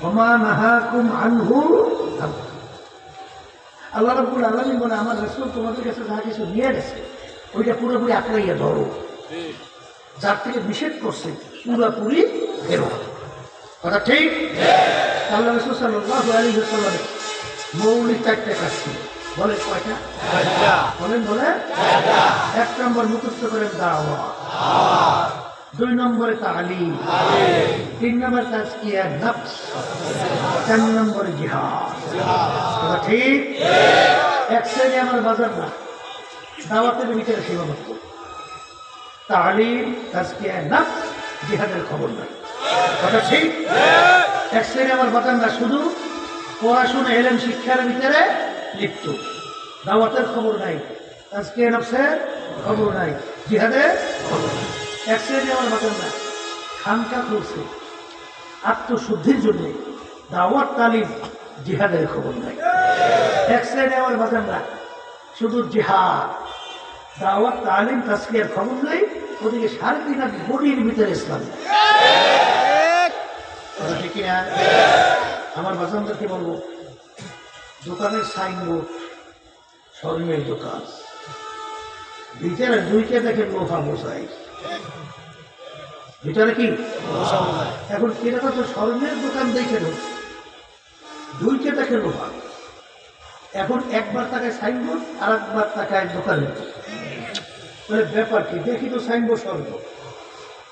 ওমা নাহাকুম আনহু। আল্লাহ রাব্বুল আলামিন বলে আমার রাসূল তোমাদের কাছে যা কিছু নিয়ে গেছে ওইটা পুরোপুরি আঁকড়াইয়া ধরো, যার থেকে নিষেধ করছে পুরোপুরি ফেরো। কথা ঠিক? আল্লাহ রাসূল সাল্লাল্লাহু আলাইহি ওয়াসাল্লাম মৌলিক চারটে কাজ ছিল। বলেন কয়টা? বলেন। 1 নম্বর মুখস্থ করেন দাওয়া, 2 নম্বরে তালিম, 3 নম্বরে তাজকিয়া নফস, 4 নম্বরে জিহাদ। কথা ঠিক? এক শ্রেণী আমার বাজার না, দাওয়াতের ভিতরে সীমাবদ্ধ, তালিম, তাজকিয়া নফস, জিহাদের খবর নাই। কথা ঠিক? এক শ্রেণী আমার বাজার না, শুধু পড়াশোনা এলেম শিক্ষার ভিতরে লিপ্ত, দাওয়াতের খবর নাই, তাজকিয়া নফসের খবর নাই, জিহাদের খবর নাই। এক শ্রেণী আমার বাজার না, খানকা খুলছে আত্মশুদ্ধির জন্য, দাওয়াত তালিম জিহাদের খবর নাই। এক শ্রেণী আমার বাজার না, শুধু জিহাদ, দাওয়াত তালিম তাজকিয়ার খবর নাই, ওদিকে 3.5 বডির ভিতরে ইসলাম। ঠিক না? আমার বাজানদেরকে বলবো, দোকানের সাইনবোর্ড স্বর্ণের দোকান, ভিতরে 2কে দেখেন লোহা বোঝাই, ভিতরে কি এখন কেনা তো স্বর্ণের দোকান দেখে 2কে দেখে লোহা। এখন একবার টাকায় সাইনবোর্ড আর একবার টাকায় দোকানে, ব্যাপার কি? দেখি তো সাইনবোর্ড স্বর্ণ,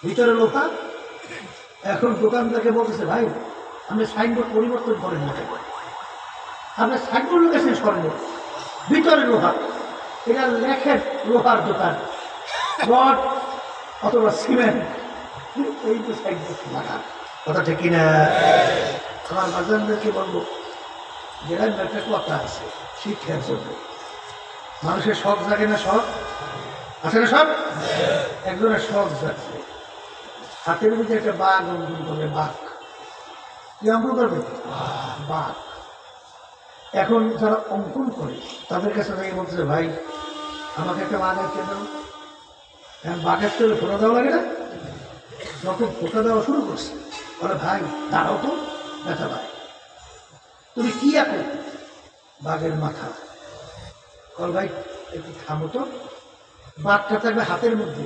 ভিতরে লোহা। এখন দোকানদারকে বলতেছে, ভাই আপনি সাইনবোর্ড পরিবর্তন করেন না, আপনি সাইনবোর্ড গেছেন স্বর্ণ, ভিতরে লোহা, এটা লেখেন লোহার দোকান, রড অথবা সিমেন্ট, এই তো সাইনবোর্ড লাগা। কথা ঠিক কিনা? আমার বাজানদেরকে বলবো, যেখানে একটা কথা আছে শিক্ষার জন্য, মানুষের শখ জাগে না? শখ আছে না? শখ একজনের শখ জাগছে, হাতের মধ্যে একটা বাঘ অঙ্কন করবে। বাঘ কি অঙ্কন করবে? বাঘ। এখন যারা অঙ্কন করে তাদের কাছে যাই বলতেছে, ভাই আমাকে একটা বাঘ আঁকিয়ে দাও। এখন বাঘের তো ফোটা দেওয়া লাগে না? যখন ফোটা দেওয়া শুরু করছে, বলে ভাই দাঁড়াও তো, ব্যথা ভাই তুমি কি আঁকো? বাঘের মাথা। বল ভাই একটু থামো তো, বাঘটা থাকবে হাতের মধ্যে,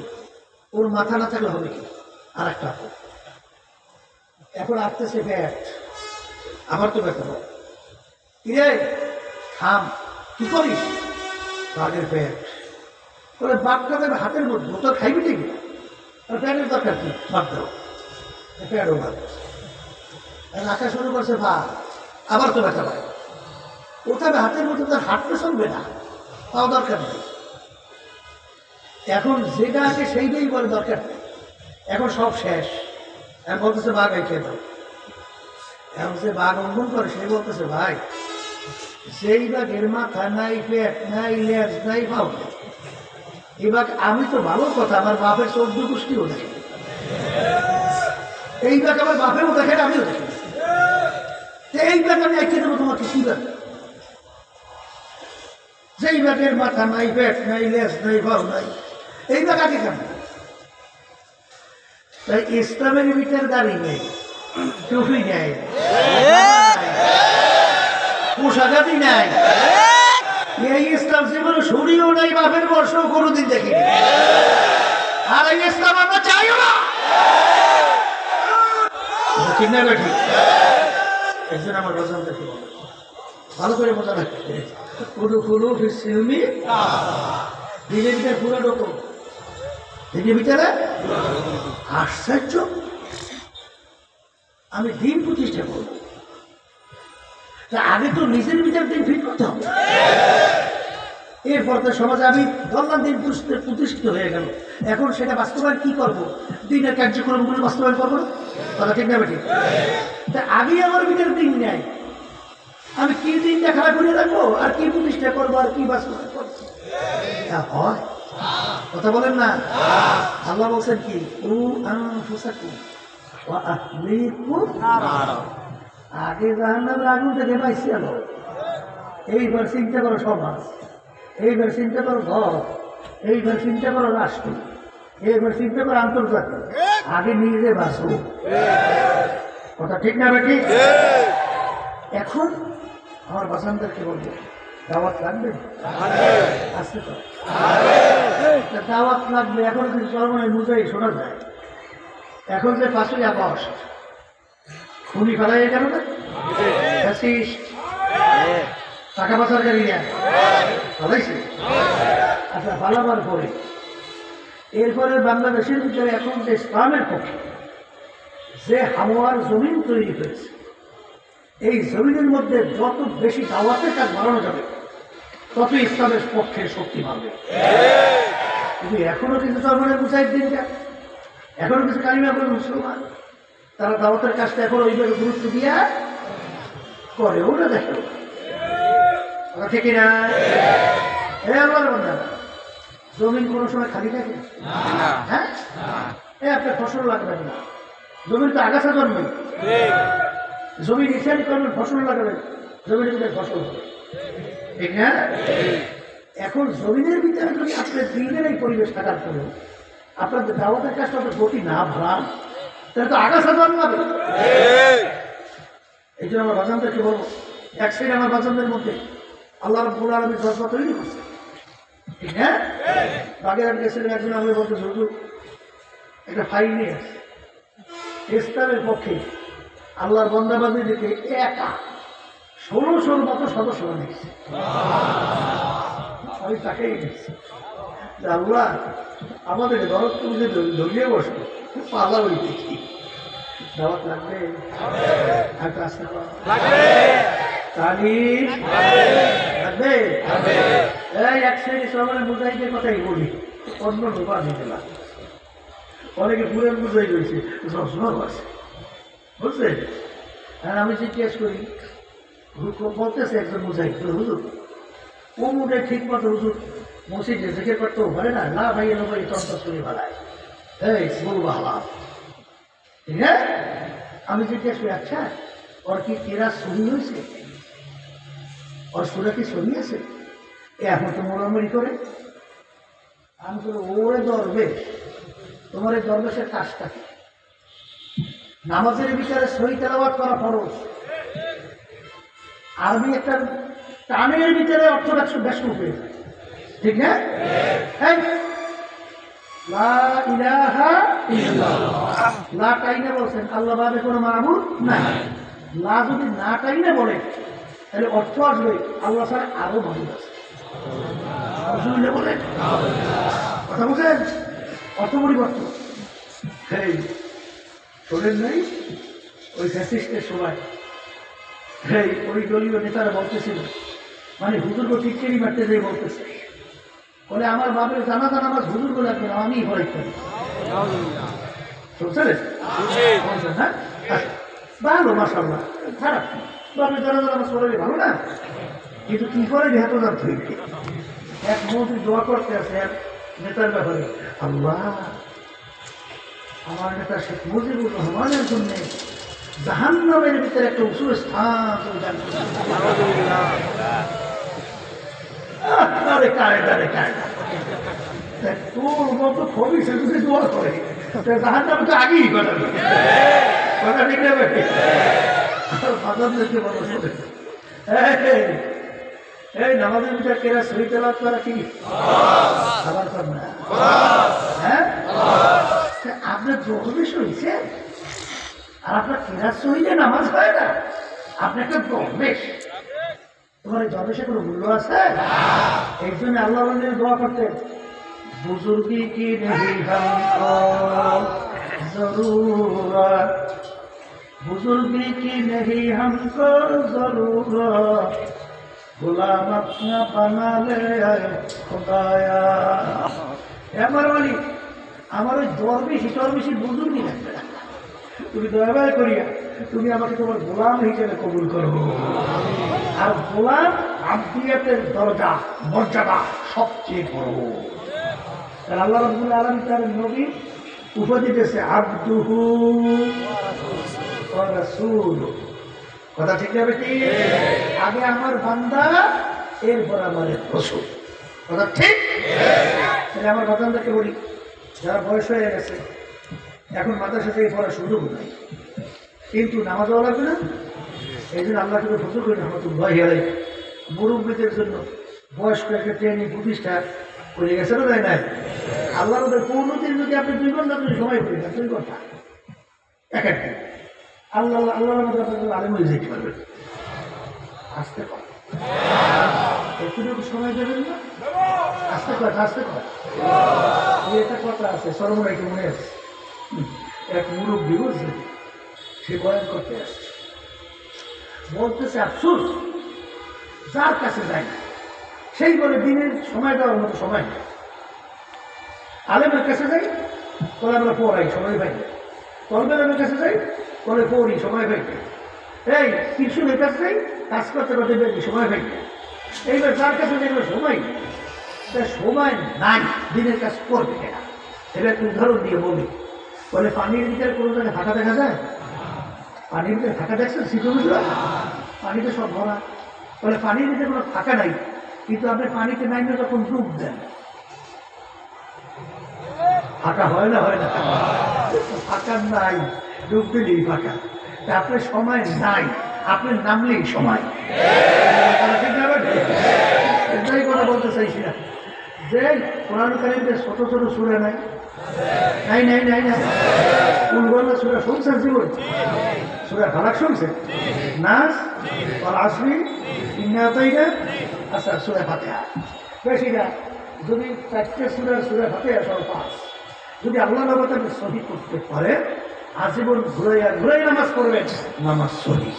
ওর মাথা না থাকলে হবে কি? আর একটা আঁকো। এখন আঁকতেছে ব্যাট, আমার তো ব্যথা হয়, কিরে থাম, কি করিস? বাঘের ব্যাট। বলে বাঘটা থাকবে হাতের মধ্যে, ও তো খাইবি ঠিক, আর প্যাটের দরকার কি? বাদ দাও, প্যাটও বাদ। রাখা শুরু করছে বাঘ, আবার তো ব্যথা পায়, ওখানে হাতের মধ্যে তার হাঁটতে চলবে না, তাও দরকার নেই। এখন যেটা আছে সেইটাই বলে দরকার নেই, এখন সব শেষ। এখন বলতেছে বাঘ খেয়ে দাও। এখন সে বাঘ অঙ্কন করে, সে বলতেছে ভাই সেই বাঘের মাথা নাই, পেট নাই, লেজ নাই, পাও নাই, এই বাঘ আমি তো ভালো কথা, আমার বাপের 14 গোষ্ঠীও দেখে, এই বাঘ আমার বাপেরও দেখেন, আমিও দেখি, এই বাঘ আমি এঁকে দেবো তোমাকে কি বাঘ? যেই বাঘের মাথা নাই, পেট নাই, লেজ নাই, পাও নাই, এই বাঘ আগে কেন? তাই ইসলামের ভিতরে দাঁড়িয়ে নেই, টুপি নেই, পোশাকাদি নাই, এই ইসলাম জীবনে শুনিও নাই, বাপের বর্ষও কোনোদিন দেখিনি, আর এই ইসলাম আমরা চাইও না। ঠিক না বেঠি? একজন আমার রজন দেখি ভালো করে মজা রাখবে, পুরো পুরো ফিসমি দিনের ভিতরে পুরো রকম, দিনের ভিতরে আশ্চর্য। আমি দিন প্রতিষ্ঠা করব, তা আগে তো নিজের ভিতরে দিন ফিট করতে হবে, এরপর তো সমাজে আমি ধরলাম দিন প্রতিষ্ঠিত হয়ে গেল, এখন সেটা বাস্তবায়ন কি করব? দিনের কার্যক্রমগুলো বাস্তবায়ন করবো না? কথা ঠিক না বেঠিক? তা আগে আমার ভিতরে দিন নেয়, আমি কি দিনটা খারাপ করে রাখবো, আর কি প্রতিষ্ঠা করবো, আর কি বাস্তবায়ন করবো? হয় কথা বলেন না? আল্লাহ বলছেন কি, আগে জাহান্নামের আগুন থেকে পাইছি আলো, এইবার চিন্তা করো সমাজ, এইবার চিন্তা করো ঘর, এইবার চিন্তা করো রাষ্ট্র, এইবার চিন্তা করো আন্তর্জাতিক, আগে নিজে বাঁচো। কথা ঠিক না বেটি? এখন আমার বাসানদেরকে বলবো দাওয়াত লাগবে, আসতে তো দাওয়াত লাগবে। এখন কিন্তু চরমনের মুজাই শোনা যায়। এখন যে 5ই আগস্ট খুনি ফেলাই গেল না, টাকা পাচারকারীরা ফেলাইছে। আচ্ছা, পালাবার পরে এরপরে বাংলাদেশের ভিতরে এখন যে ইসলামের পক্ষে যে হাওয়ার জমিন তৈরি হয়েছে, এই জমিনের মধ্যে যত বেশি দাওয়াতের কাজ বাড়ানো যাবে তত ইসলামের পক্ষে শক্তি পাবে। কিন্তু এখনো কিছু চরমনের মুজাহিদিনরা, এখনো কিছু কালিমা করে মুসলমান, তারা দাওয়াতের কাজটা এখন ওইভাবে গুরুত্ব দিয়া করে। ওটা দেখো ঠিক না? জমিন কোনো সময় খালি থাকে? হ্যাঁ, আপনার ফসল লাগবে না, জমিন তো আগাছা জন্মে। জমিন ইত্যাদি করবেন, ফসল লাগাবেন, জমির ভিতরে ফসল হবে, ঠিক না? এখন জমিনের ভিতরে যদি আপনার দিনের এই পরিবেশ থাকার পরেও আপনাদের দাওয়াতের কাজটা গতি না বাড়ান, তাহলে তো আগাছা জন্মাবে। এই জন্য আমার বাজানদেরকে বলবো, এক সাইড আমার বাজানদের মধ্যে আল্লাহ রাব্বুল আলামিন জজবা তৈরি করছে, ঠিক না? বাগেরহাট গেছিলেন একজন, আমি বলতে হুজুর একটা ফাইল নিয়ে আসছে, ইসলামের পক্ষে আল্লাহর বন্দাবাদী দেখে একা 1600 মতো সদস্য বানিয়েছে। আমি তাকেই দেখছি যে আল্লাহ আমাদের দরদ তুমি যে ধরিয়ে বসো, পালা ওই দেখি দাওয়াত লাগবে, একটা আসতে লাগবে, এই এক সাইড ইসলামের মুজাহিদের কথাই বলি, অন্য লোকা দিতে লাগে। অনেকে পুরের মুজাহিদ রয়েছে, জজমাও আছে, বুঝলেন? আর আমি জিজ্ঞেস করি, বলতেছে একজন মুজাহিদ, হুজুর ও মুখে ঠিক মতো হুজুর মসজিদে জিকির করতেও পারে না, না ভাই এলো ভাই তন্ত্র শুনে ভালায়, এই বলবো হালা, ঠিক আছে? আমি জিজ্ঞেস করি, আচ্ছা ওর কি কেরা সহি হয়েছে, ওর সুরা কি সহি আছে? এখন তো মোড়ামুড়ি করে। আমি তো ওরে দরবেশ, তোমার এই দরবেশের কাজটা কি? নামাজের ভিতরে সহি তেলাওয়াত করা ফরজ, আরবি একটা টানের ভিতরে অর্থ ব্যস্ত হয়ে যায়, ঠিক না? লা ইলাহা ইল্লাল্লাহ, লা টাইনে বলছেন আল্লাহ বাদে কোনো মাবুদ নাই। লা যদি না টাইনে বলে তাহলে অর্থ আসবে আল্লাহ ছাড়া আরো মাবুদ আছে। বলেন কথা বলছেন, অর্থ পরিবর্তন। শোনেন নাই ওই ফ্যাসিস্টের সময় ওই দলীয় নেতারা বলতেছিল, মানে হুজুর গো টিটকেরি মারতে যাই বলতেছে, বলে আমার বাপের জানাজা নামাজ হুজুর গো লাগবে না, আমি ভয় করি। হ্যাঁ ভালো, মাশাআল্লাহ, খারাপ বাপের জানাজা নামাজ পড়ালে ভালো না, কিন্তু কি করে হেফাজত হইবে? এক মন্ত্রী দোয়া করতে আছে এক নেতার ব্যাপারে, আল্লাহ আমার নেতা শেখ মুজিবুর রহমানের জন্য জাহান্নামের ভিতরে একটা উঁচু স্থান তোর মতো খুবই সে যদি দোয়া করে জাহান্নামে তো আগেই কথা কথা ঠিক না? বাজারদেরকে বলো এই নামাজের ভিতরে কেরা সহি তেলাওয়াত করা কি আবার কর না? হ্যাঁ, আপনার দরবেশ হয়েছে আর আপনার কেরাত সহিতে নামাজ হয় না, আপনি একটা দরবেশ, তোমার এই দরবেশে কোনো মূল্য আছে? এই জন্য আল্লাহ দোয়া করতেন, বুজুর্গি কি নেহি হামকো জরুরত, বুজুর্গি কি নেহি হামকো জরুরত, গোলাম আপনা বানালে খোদায়া। আমার বলি আমার ওই দরবেশি বুজুর্গি লাগবে না, তুমি দয়া করিয়া তুমি আমাকে তোমার গোলাম হিসেবে কবুল করো। আর গোলাম আব্দিয়াতের দরজা মর্যাদা সবচেয়ে বড়। আল্লাহ রাব্বুল আলামিন তার নবী উপাধি দিয়েছে আবদুহু ওয়া রাসূলুহু। কথা ঠিক যাবে কি? আগে আমার বান্দা, এরপর আমার রাসূল। কথা ঠিক? তাহলে আমার বান্দাদেরকে বলি, যারা বয়স হয়ে গেছে এখন মাদ্রাসা থেকে পড়ার সুযোগ নাই, কিন্তু নামাজ হওয়া লাগবে না। এই জন্য আল্লাহ কিন্তু প্রচুর করে রহমতুল্লাহি আলাইহি মুরব্বীদের জন্য বয়স্ক একটা ট্রেনিং প্রতিষ্ঠা করে গেছে না, তাই নাই? আল্লাহ পৌনতির যদি আপনি 2 ঘন্টা তুমি সময় পেয়ে যান, 2 ঘন্টা এক একটা আল্লাহ আল্লাহর মধ্যে আপনার আলেম হয়ে যেতে পারবেন। আসতে পারে একটু সময় দেবেন না, আসতে পারে আসতে পারে। এটা কথা আছে সরমরাইকে মনে আছে, এক মুরব্বী বলছে সে বয়ান করতে আসছে, বলতেছে আফসোস যার কাছে যায় না সেই বলে দিনের সময় দেওয়ার মতো সময় নেই। আলেমের কাছে যাই বলে আমরা পড়াই সময় পাই না, তলবেলের কাছে যাই বলে পড়ি সময় পাই না, এই টিউশনের কাছে যাই কাজ করতে করতে বেশি সময় পাই না। এইবার যার কাছে দেখবে সময় নেই, সময় নাই দিনের কাজ করবে কেনা। এবার একটু উদাহরণ দিয়ে বলি, বলে পানির ভিতরে কোনো জায়গায় ফাঁকা দেখা যায়? পানির ভিতরে ফাঁকা দেখছেন? শীতগুলো পানিতে সব ভরা। বলে পানির ভিতরে কোনো ফাঁকা নাই, কিন্তু আপনি পানিতে নাইলে যখন ডুব দেন ফাঁকা হয় না? হয় না? ফাঁকা নাই, ডুব দিলেই ফাঁকা। আপনার সময় নাই, আপনার নামলেই সময়। এটাই কথা বলতে চাইছি না যে কোরআন কারিমে ছোট ছোট সূরা নাই, নাই নাই নাই নাই উলগলা সূরা শুনছেন? জীবন সূরা ফালাক শুনছেন? নাস ওয়াল আসরি ইন্না আতাইনা, আচ্ছা সূরা ফাতিহা বেশি না। যদি 4টে সূরা ফাতিহা সহ 5 যদি আল্লাহ নামে সহি করতে পারে, আজীবন ঘুরাইয়া ঘুরাই নামাজ পড়বেন, নামাজ সহি।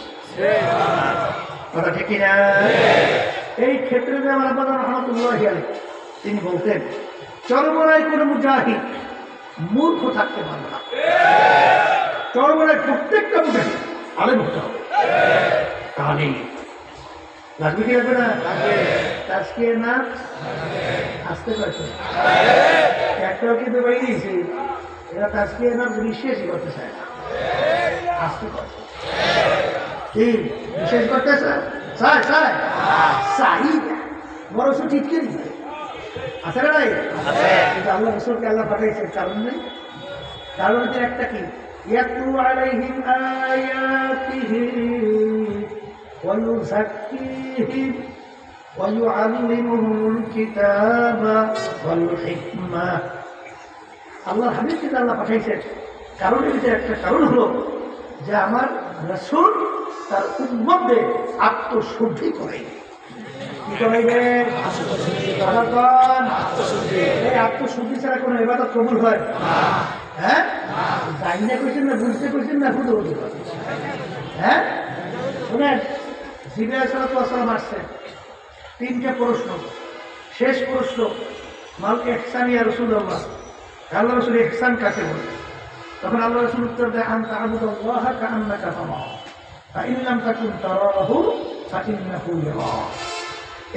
কথা ঠিক না? এই ক্ষেত্রে যে আমার আব্বা রহমতুল্লাহি আলাইহি তিনি বলতেন চরমরায় কোনো মুজাহিদ মূর্খ থাকতে পারবে না। চরমরায় প্রত্যেকটা মুজাহিদ আলেম হতে হবে। তাহলে লাগবে কি লাগবে না? আজকে না আসতে পারছে একটাও কিন্তু বাড়ি দিয়েছে, এরা আজকে না বিশ্বাসই করতে চায় না, আসতে পারছে ঠিক বিশ্বাস করতে চায় চায় চাই বড় ঠিক করি আছে না নাই? কিন্তু আল্লাহ রসুলকে আল্লাহ পাঠাইছে কারণ নেই। কারণ একটা কি ইয়াতলু আলাইহিম আয়াতিহি ওয়া ইউযাক্কিহিম ওয়া ইউআল্লিমুহুমুল কিতাবা ওয়াল হিকমা। আল্লাহর হাবিবকে আল্লাহ পাঠাইছেন কারণের ভিতরে একটা কারণ হলো যে আমার রাসূল তার উম্মতদের আত্মশুদ্ধি করে। কি করাইবে? এই আত্মশুদ্ধি ছাড়া কোনো ইবাদত কবুল হয়? হ্যাঁ, জানি না কইছেন না বুঝতে কইছেন না বুঝতে বুঝতে হ্যাঁ শুনেন, জিবরাইল সাল্লাল্লাহু আলাইহি ওয়াসাল্লাম আসছেন, 3টে প্রশ্ন। শেষ প্রশ্ন মাল ইহসান ইয়া রাসূলুল্লাহ, আল্লাহ রাসূল ইহসান কাকে বলে? তখন আল্লাহ রাসূল উত্তর দেয় আন তা'বুদাল্লাহা কাআন্নাকা তারাহু ফাইন লাম তাকুন তারাহু ফাইন্নাহু ইয়ারাক।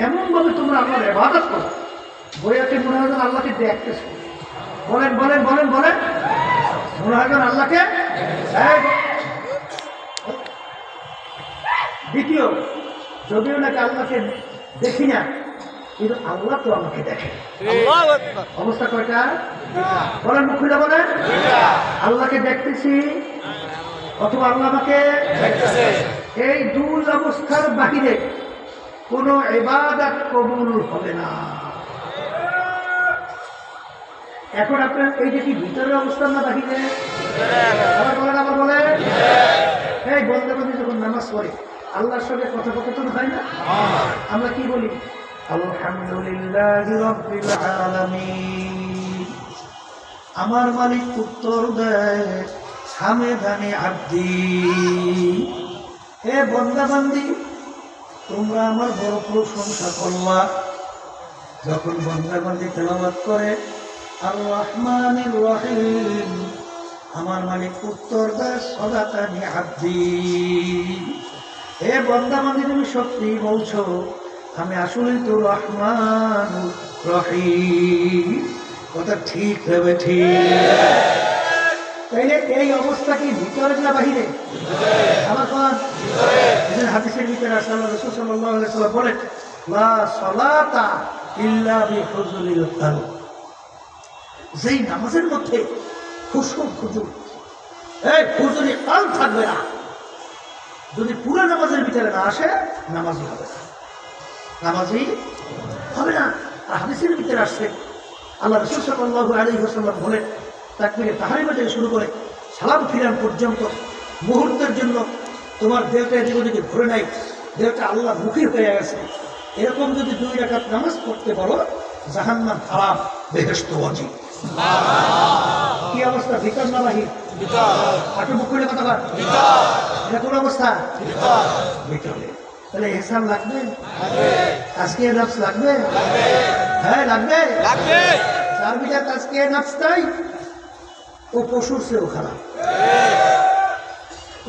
এমন ভাবে তোমরা আল্লাহর ইবাদত করো বইয়াতে মনে হয় আল্লাহকে দেখতেছো। বলেন বলেন বলেন বলেন, মনে হয় আল্লাহকে। দ্বিতীয়, যদিও নাকি আল্লাহকে দেখি না, কিন্তু আল্লাহ তো আমাকে দেখে। অবস্থা কয়টা? বলেন মুখ খুলে বলেন, আল্লাহকে দেখতেছি অথবা আল্লাহ আমাকে দেখতেছে। এই দুই অবস্থার বাহিরে কোনো ইবাদত কবুল হবে না। এখন আপনার এই যে কি ভিতরের অবস্থা না বাহিরে? আবার বলেন আবার বলেন। এই বন্দেবন্দি যখন নামাজ পড়ে আল্লাহর সঙ্গে কথোপকথন হয় না? আমরা কি বলি? আলহামদুলিল্লাহি রাব্বিল আলামিন। আমার মালিক উত্তর দেয় হামেদানি আব্দি। হে বন্দাবান্দি, তোমরা আমার বড় প্রশংসা করলা। যখন বন্দাবান্দি তেলাওয়াত করে আর রহমানির রহিম, আমার মালিক উত্তর দেয় সাদাকানি আব্দি। হে বন্দাবান্দি, তুমি সত্যি বলছো আমি আসলেই তো রহমান রহিম। কথা ঠিক হবে? ঠিক। তাইলে এই অবস্থা কি ভিতরে না বাহিরে? আমার হাদিসের ভিতরে রাসূল সাল্লাল্লাহু আলাইহি ওয়াসাল্লাম বলেন লা সালাতা ইল্লা বিহুজুরিল কলব। যেই নামাজের মধ্যে খুশু খুজু হুজুরি কলব থাকবে না, যদি পুরো নামাজের ভিতরে না আসে নামাজই হবে না, নামাজই হবে না। আর হাদিসের ভিতরে আসছে আল্লাহ রাসূল সাল্লাল্লাহু আলাইহি ওয়াসাল্লাম বলেন, তাকবীরে তাহরিমা থেকে শুরু করে সালাম ফিরান পর্যন্ত মুহূর্তের জন্য তোমার দেহটা এদিকে ওদিকে ঘুরে নাই, দেহটা আল্লাহ মুখী হয়ে গেছে, এরকম যদি 2 রাকাত নামাজ পড়তে পারো জাহান্নাম হারাম, বেহেশত ওয়াজিব। কি অবস্থা? ভিতর না বাহির? হাঁটু মুখ করে কথা বল, এটা কোন অবস্থা? ভিতরে। তাহলে ইহসান লাগবে, আজকে নফস লাগবে, হ্যাঁ লাগবে। যার ভিতরে আজকে নফস নাই ও পশুর চেয়েও খারাপ,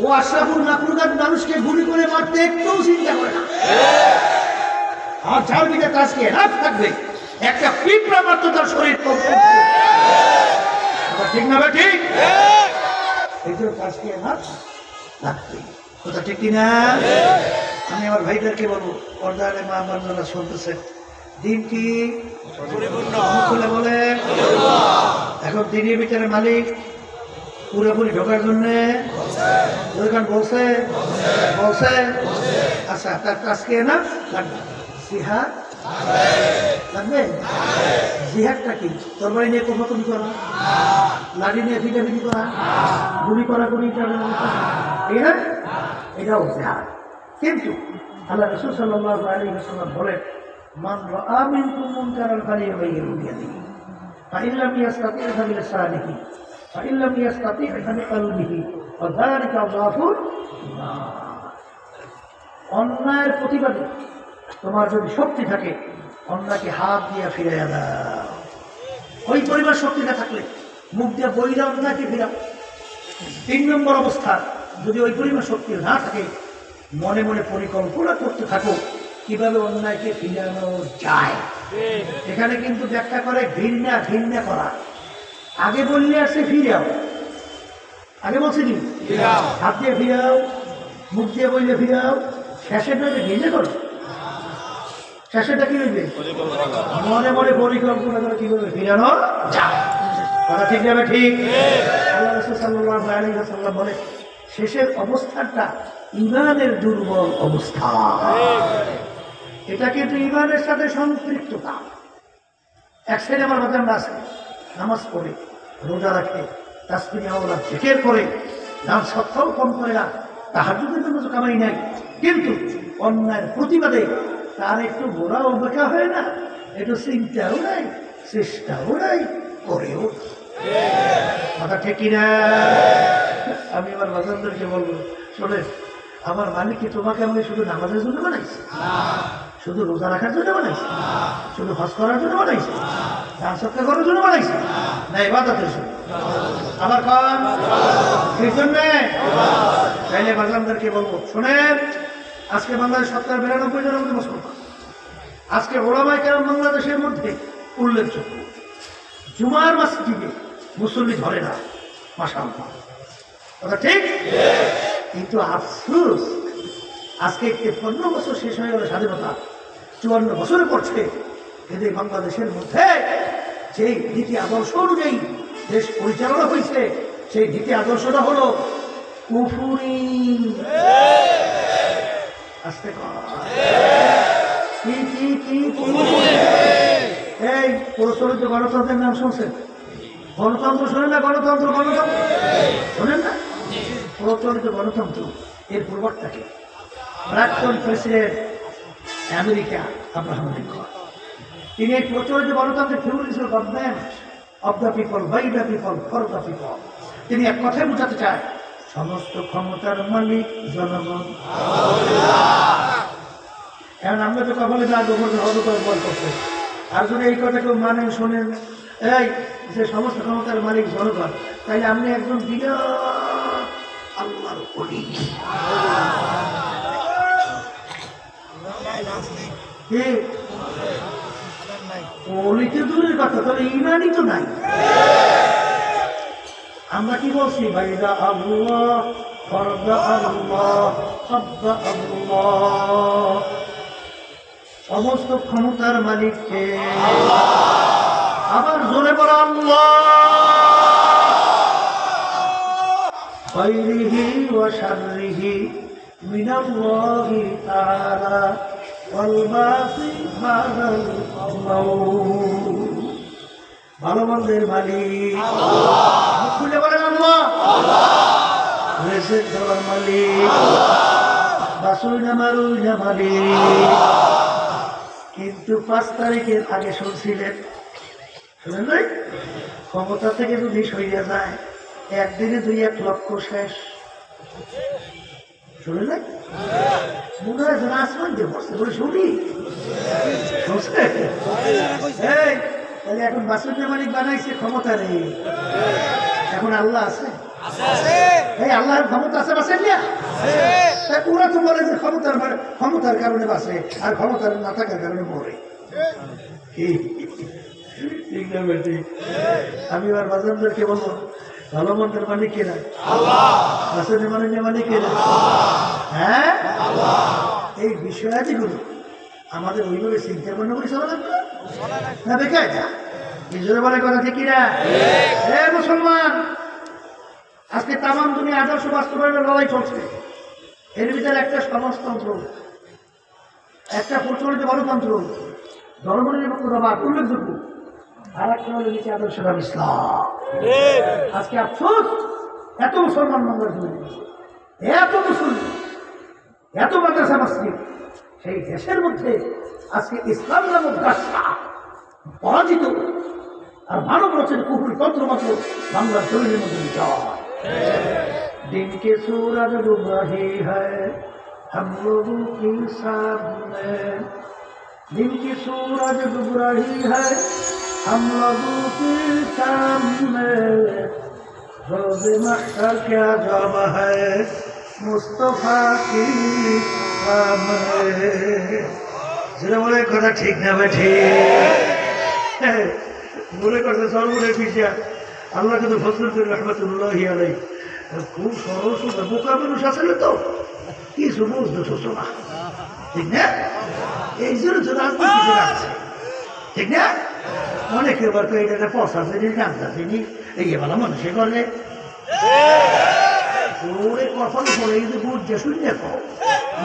ও আশরাফুল মাখলুকাত মানুষকে গুলি করে মারতে একটু চিন্তা করে না। আর যার ভিতরে আজকে নফস থাকবে, একটা পিঁপড়া মারতো তার শরীর কম্পন, ঠিক না? ঠিক। এই জন্য আজকে নফস লাগবে, কথা ঠিক কিনা? আমি আমার ভাইদেরকে বলবো, পর্দার মা বান্নারা শুনতেছেন, দিন কি খুলে বলে এখন দিনের ভিতরে মালিক পুরোপুরি ঢোকার জন্য বলছে বলছে। আচ্ছা, তার আজকে না লাগবে জিহাদ লাগবে। জিহাদটা কি? তরবারি নিয়ে কোপাকুপি করা, লাঠি নিয়ে ফিটাফিটি করা, গুলি করা গুলি, ঠিক না? এটাও জিহাদ। কিন্তু আল্লাহ রাসূল সাল্লাল্লাহু আলাইহি ওয়াসাল্লাম বলেন, মান রাআ মিনকুম মুনকারান ফালিয়ুগাইয়িরহু বিয়াদিহি ফাইন লাম ইয়াসতাতি' ফাবিলিসানিহি ফাইন লাম ইয়াসতাতি' ফাবিকলবিহি ওয়া যালিকা যাফুল ঈমান। অন্যায়ের প্রতিবাদে তোমার যদি শক্তি থাকে, অন্যকে হাত দিয়ে ফিরাইয়া দাও। ওই পরিমাণ শক্তি না থাকলে মুখ দিয়ে বইরা অন্যকে ফিরাও। 3 নম্বর অবস্থা, যদি ওই পরিমাণ শক্তি না থাকে, মনে মনে পরিকল্পনা করতে থাকো কিভাবে অন্যায়কে ফিরানো যায়। এখানে কিন্তু ব্যাখ্যা করে ঘৃণা ঘৃণা করা। আগে বললে আসছে ফিরাও, আগে বলছে কি হাত দিয়ে ফিরাও, মুখ দিয়ে বললে ফিরাও, শেষেটা ঘৃণা করো। শেষেটা কি হইবে? মনে মনে পরিকল্পনা করে কিভাবে ফিরানো যায়। কথা ঠিক যাবে? ঠিক। আল্লাহ রাসূল সাল্লাল্লাহু আলাইহি ওয়াসাল্লাম বলে, শেষের অবস্থাটা ঈমানের দুর্বল অবস্থা। এটা কিন্তু ঈমানের সাথে সম্পৃক্ততা। এক সাইডে আমার বাজার না আছে, নামাজ পড়ে, রোজা রাখে, তাসবিহ আওলাদ জিকির করে, দান সৎকাও কম করে না, তাহাজ্জুদের জন্য তো কামাই নাই, কিন্তু অন্যায়ের প্রতিবাদে তার একটু গোড়া অপেক্ষা হয় না, একটু চিন্তাও নাই, চেষ্টাও নাই, করেও। কথা ঠিক কিনা? আমি আমার বাজারদেরকে বলবো, শোনে, আমার মালিক কি তোমাকে আমি শুধু নামাজের জন্য বানাইছি? শুধু রোজা রাখার জন্য বানাইছি? শুধু হজ করার জন্য বানাইছি? দান সৎকার করার জন্য বানাইছি? না ইবাদতের জন্য? আবার কার এই জন্যে? তাইলে বাজারদেরকে বলবো, শোনেন, আজকে বাংলাদেশ 92 জনের মধ্যে মুসলমান। আজকে ওলামায়ে কেরাম বাংলাদেশের মধ্যে উল্লেখযোগ্য। জুমার মসজিদে মুসল্লি ধরে না, মাশাআল্লাহ, কথা ঠিক। কিন্তু আফসোস, আজকে 15 বছর শেষ হয়ে গেল স্বাধীনতা, 54 বছরে পড়ছে, এদের বাংলাদেশের মধ্যে যেই নীতি আদর্শ অনুযায়ী দেশ পরিচালনা হয়েছে, সেই নীতি আদর্শটা হলো কুফরি। আস্তে এই প্রচলিত গণতন্ত্রের নাম শুনছেন? গণতন্ত্র শোনেন না? গণতন্ত্র গণতন্ত্র শোনেন না? প্রচলিত গণতন্ত্র এর পূর্বটাকে প্রাক্তন প্রেসিডেন্ট আমেরিকা আব্রাহাম লিঙ্কন, তিনি এই প্রচলিত গণতন্ত্রের থিওরি ছিল government of the people, by the people, for the people. তিনি এক কথায় বোঝাতে চায়, সমস্ত ক্ষমতার মালিক জনগণ। এখন আমরা তো কখনো যা গোবর বল করতে, আর যদি এই কথা কেউ মানেন, শোনেন, এই যে সমস্ত ক্ষমতার মালিক জনগণ, তাইলে আপনি একজন বিরাট আল্লাহর ওলি। ওলিতে দূরের কথা, তবে ইমানই তো নাই। আমরা কি বলছি? বাইদা আল্লাহ, ফরদা আল্লাহ, সাদ্দা আল্লাহ। সমস্ত ক্ষমতার মালিককে আবার জোরে বলা আল্লাহ, খায়রিহি ওয়া শাররিহি মিনাল্লাহি তাআলা ওয়াল বাসি বাদাল মাউত। ভালো মন্দের মালিক আল্লাহ। খুলে বলেন আল্লাহ। রিজিক দেওয়ার মালিক বাসুই না মারুই না মালিক। কিন্তু 5 তারিখের আগে শুনছিলেন, শুনেন নাই? ক্ষমতা থেকে যদি সরিয়ে যায় একদিনে 2-1 লক্ষ শেষ। শুনে নাই? মনে হয় যেন আসমান দিয়ে বসতে বলে শুনি শুনছে। এই তাহলে এখন বাসুদেব মালিক বানাইছে, ক্ষমতা নেই। এখন আল্লাহ আছে, এই আল্লাহর ক্ষমতা আছে বাসেন না? ওরা তো বলে যে ক্ষমতার কারণে বাসে, আর ক্ষমতার না থাকার কারণে মরে। ঠিক না বেটি? আমি আর বাজারদেরকে বলবো ভালো মন্দের মালিক কেনা বাসের মালিক কেনা। হ্যাঁ, এই বিষয়াদিগুলো আমাদের ওইভাবে চিন্তা ভাবনা করে চলা লাগবে না। বেকার নিজের বলে কথা ঠিক কিনা? হে মুসলমান, আজকে তামাম দুনিয়া আদর্শ বাস্তবায়নের লড়াই চলছে। এর ভিতরে একটা সমাজতন্ত্র, একটা প্রচলিত গণতন্ত্র, ধর্মনিরপেক্ষতা উল্লেখযোগ্য, আর একটা হলো নিচে আদর্শ ইসলাম। আজকে আফসোস, এত মুসলমান বাংলার জন্য, এত মুসলমান, এত মাদ্রাসা মসজিদ, সেই দেশের মধ্যে আজকে ইসলাম নামক গাছটা পরাজিত, আর মানব রচের কুকুর তন্ত্রমাত্র বাংলার জমিনের মধ্যে বিচয়। दिन के सूरज डूब रही है हम लोगों के सामने, दिन की सूरज डूब रही है हम लोगों के सामने, रोज़े महशर क्या जब है मुस्तफा की सामने। যেটা বলে কথা ঠিক না বেঠি? বলে কথা সর্বরে পিছিয়ে আল্লাহ কিন্তু ফজলুল রহমতুল্লাহি আলাইহি খুব সরল সোজা বোকা মানুষ আছে তো, কিছু বুঝতে ছোটো না, ঠিক না? এই জন্য তো রাজনীতি আছে, ঠিক না? অনেকে এবার তো এটা পয়সা দিনি জানতা দিনি এই ভালো মানুষে করলে ওরে কখন করে কিন্তু বুঝছে শুনে দেখো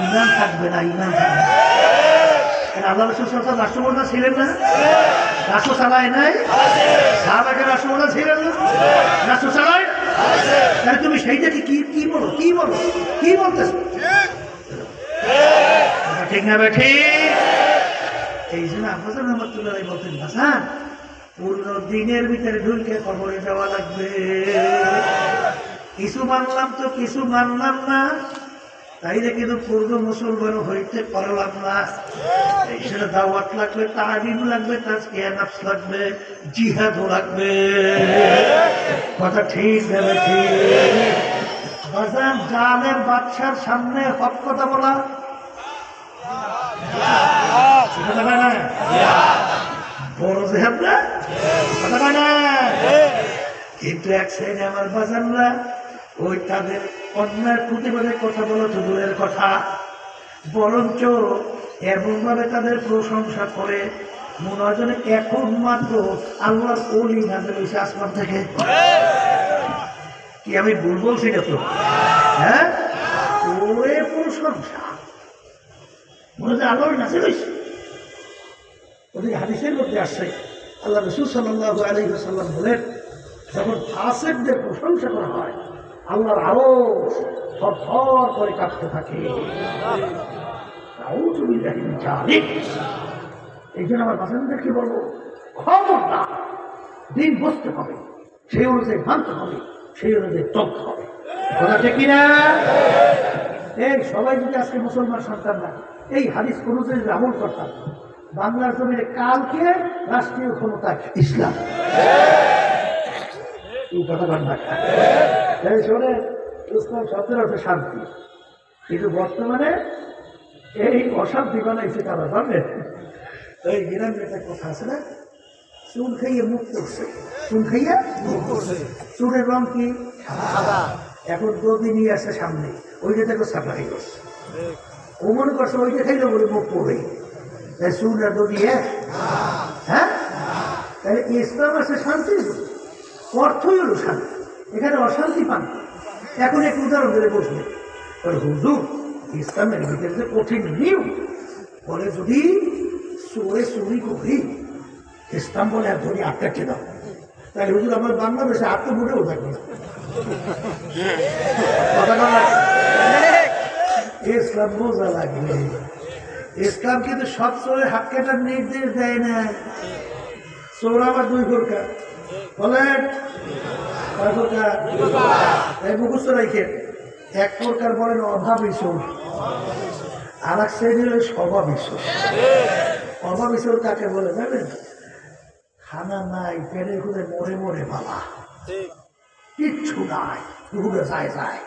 ইমান থাকবে না, ইমান থাকবে। আল্লাহ রসুল সরকার রাষ্ট্রপ্রধান ছিলেন না? রাষ্ট্র চালায় নাই? সাহাবাকে রাষ্ট্রপ্রধান ছিলেন না? রাষ্ট্র চালায়? তাহলে তুমি সেইটাকে কি বলো, কি বলো, কি বলতেছ? ঠিক না বেঠি? এই জন্য আফজাল রহমতুল্লাহ বলতেন হাসান, পূর্ণ দিনের ভিতরে ঢুকে কবরে যাওয়া লাগবে। কিছু মানলাম তো কিছু মানলাম না, তাইলে কিন্তু পূর্ণ মুসলমান হইতে পারলাম না। এই সেটা দাওয়াত লাগবে, তালিম লাগবে, তাজকিয়া নফস লাগবে, জিহাদও লাগবে। কথা ঠিক না ঠিক? বাজার জালের বাদশার সামনে হক কথা বলা বড় জেহাদ না, কথা বলে না। কিন্তু এক সাইডে আমার বাজাররা ওই তাদের অন্যায় প্রতিবাদে কথা বলা তো দূরের কথা, বরঞ্চ এমনভাবে তাদের প্রশংসা করে মনে হয় যেন এখন মাত্র আল্লাহর ওলি নাযিল হইছে আসমান থেকে। কি আমি ভুল বলছি না তো? হ্যাঁ, ওরে প্রশংসা মনে হয় আল্লাহর নাযিল হইছে। ওদিকে হাদিসের মধ্যে আসছে আল্লাহ রাসূল সাল্লাল্লাহু আলাইহি ওয়াসাল্লাম বলেন, যখন ফাসিকদের প্রশংসা করা হয় আল্লাহর আরশ থরথর করে কাঁপতে থাকে। এই জন্য আমার বাচ্চাদেরকে বলবো, খবরদার, দিন বুঝতে হবে, সেই অনুযায়ী মানতে হবে, সেই অনুযায়ী চলতে হবে। কথা ঠিক কিনা? এই সবাই যদি আজকে মুসলমান সন্তানরা এই হাদিস অনুযায়ী আমল করতাম, বাংলার জমিনে কালকে রাষ্ট্রীয় ক্ষমতা ইসলাম। এই কথা এই শোনে, ইসলাম শব্দের অর্থ শান্তি, কিন্তু বর্তমানে এই অশান্তি বানাইছে তারা, জানেন? এই গ্রামের একটা কথা আছে না, চুন খাইয়ে মুখ করছে, চুন খাইয়ে মুখ করছে, চুনের রং কি সাদা, এখন দদি নিয়ে আসে সামনে, ওইটা দেখো সাফারি করছে, ও মনে করছে ওইটা খাইলে বলে মুখ পড়বে, তাই চুন আর দদি হ্যাঁ, তাহলে ইসলাম আছে শান্তি, অর্থই হলো শান্তি, এখানে অশান্তি পান। এখন এক উদাহরণ ধরে বসবে, হুজুর ইসলামের ভিতরে যে কঠিন নিয়ম বলে, যদি চোরে চুরি করি ইসলাম বলে আর ধরি আটকাকে দাও, তাই হুজুর আমার বাংলাদেশে আত্মমোটেও থাকবে না। ইসলাম বোঝা লাগবে। ইসলাম কিন্তু সব চোরের হাত কাটার নির্দেশ দেয় না। চোর আবার দুই প্রকার, বলেন কয় প্রকার? মুখস্থ রাখে। এক প্রকার বলেন অভাবী চোর, আর এক শ্রেণী হল স্বভাবী চোর। অভাবী চোর কাকে বলে জানেন? খানা নাই, পেটে খুঁজে মরে মরে পালা, কিচ্ছু নাই, ঘুরে যায় যায়,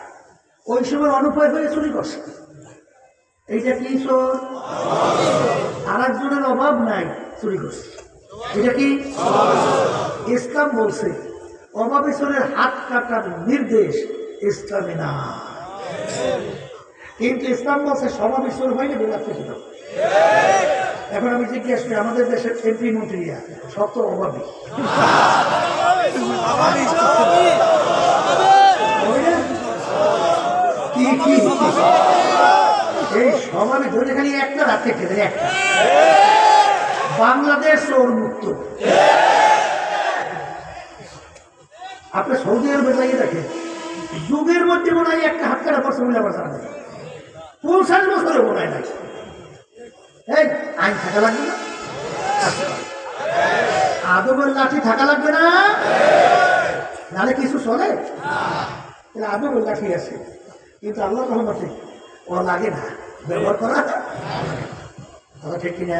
ওই সময় অনুপায় হয়ে চুরি করছে। এইটা কি চোর? আর একজনের অভাব নাই, চুরি করছে, এটা কি? ইসলাম বলছে অভাবী চোরের হাত কাটার নির্দেশ ইসলামে না, কিন্তু ইসলাম বলছে স্বভাবী চোর হয়নি বেলা থেকে দাও। এখন আমি জিজ্ঞেস করি, আমাদের দেশের এমপি মন্ত্রীরা সব তো অভাবী, এই স্বভাবে ধরে খালি একটা রাত থেকে একটা। বাংলাদেশ চোর মুক্ত। আপনি সৌদি আরবে যাইয়ে দেখেন, যুগের মধ্যে মনে হয় একটা হাত কাটা পড়ছে মহিলা বাঁচা নেই, 50 বছরে মনে হয় নাই। এই আইন থাকা লাগবে না, আদবের লাঠি থাকা লাগবে না, নাহলে কিছু চলে। আদবের লাঠি আছে, কিন্তু আল্লাহ রহমতে ও লাগে না ব্যবহার করা, কথা ঠিক কিনা?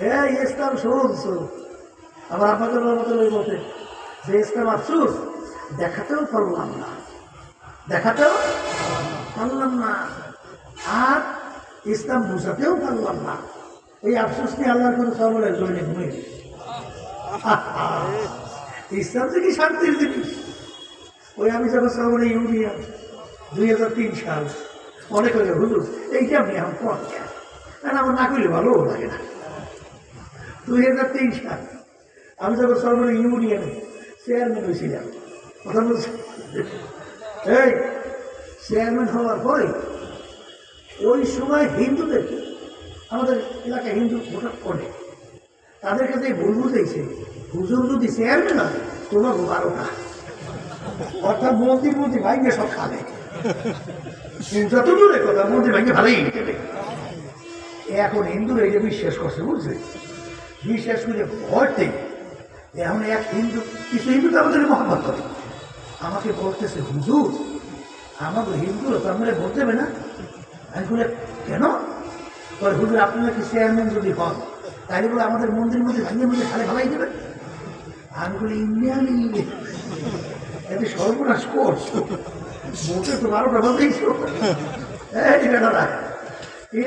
হ্যাঁ, ইসলাম শুনছ। আবার আপনাদের মতো বলতে যে ইসলাম আফসুস দেখাতেও পারলাম না, দেখাতেও পারলাম না, আর ইসলাম বুঝাতেও পারলাম না। এই আফসোস নিয়ে আল্লাহর কোনো সবলের জন্য ঘুমিয়ে ইসলাম থেকে শান্তির জিনিস। ওই আমি যখন সবলে ইউনিয়ন 2003 সাল মনে করি হুজুর এইটা আপনি এখন করেন, কারণ আমার না করলে ভালোও লাগে না। 2003 সাল আমি যখন সবলে ইউনিয়নে চেয়ারম্যান হয়েছিলাম, কথা বলছি, এই চেয়ারম্যান হওয়ার পরে ওই সময় হিন্দুদের, আমাদের এলাকায় হিন্দু ভোটার করে, তাদের কাছে ভুল বুঝেছে হুজুর যদি চেয়ারম্যান হয় তোমার 12টা, অর্থাৎ মন্দির মন্দির ভাইকে সব খাবে, যত দূরে কথা মন্দির ভাইকে ভালোই দেবে। এখন হিন্দুরা এটা বিশ্বাস করছে, বুঝছে, বিশ্বাস করে ভরতে। এখন এক হিন্দু, কিছু হিন্দু তো আমাদের মহাব্বত করে, আমাকে বলতেছে হুজুর আমাদের হিন্দুরা তো আমরা ভোট দেবে না। আমি বলে কেন? বলে হুজুর আপনারা কি চেয়ারম্যান যদি হন তাহলে বলে আমাদের মন্দির মধ্যে ভাঙিয়ে মধ্যে খালে ভালাই দেবেন। আমি বলি ইন্ডিয়ানি এতে সর্বনাশ করছ, মোটে তো 12টা বাজেইছ। এই বেটারা,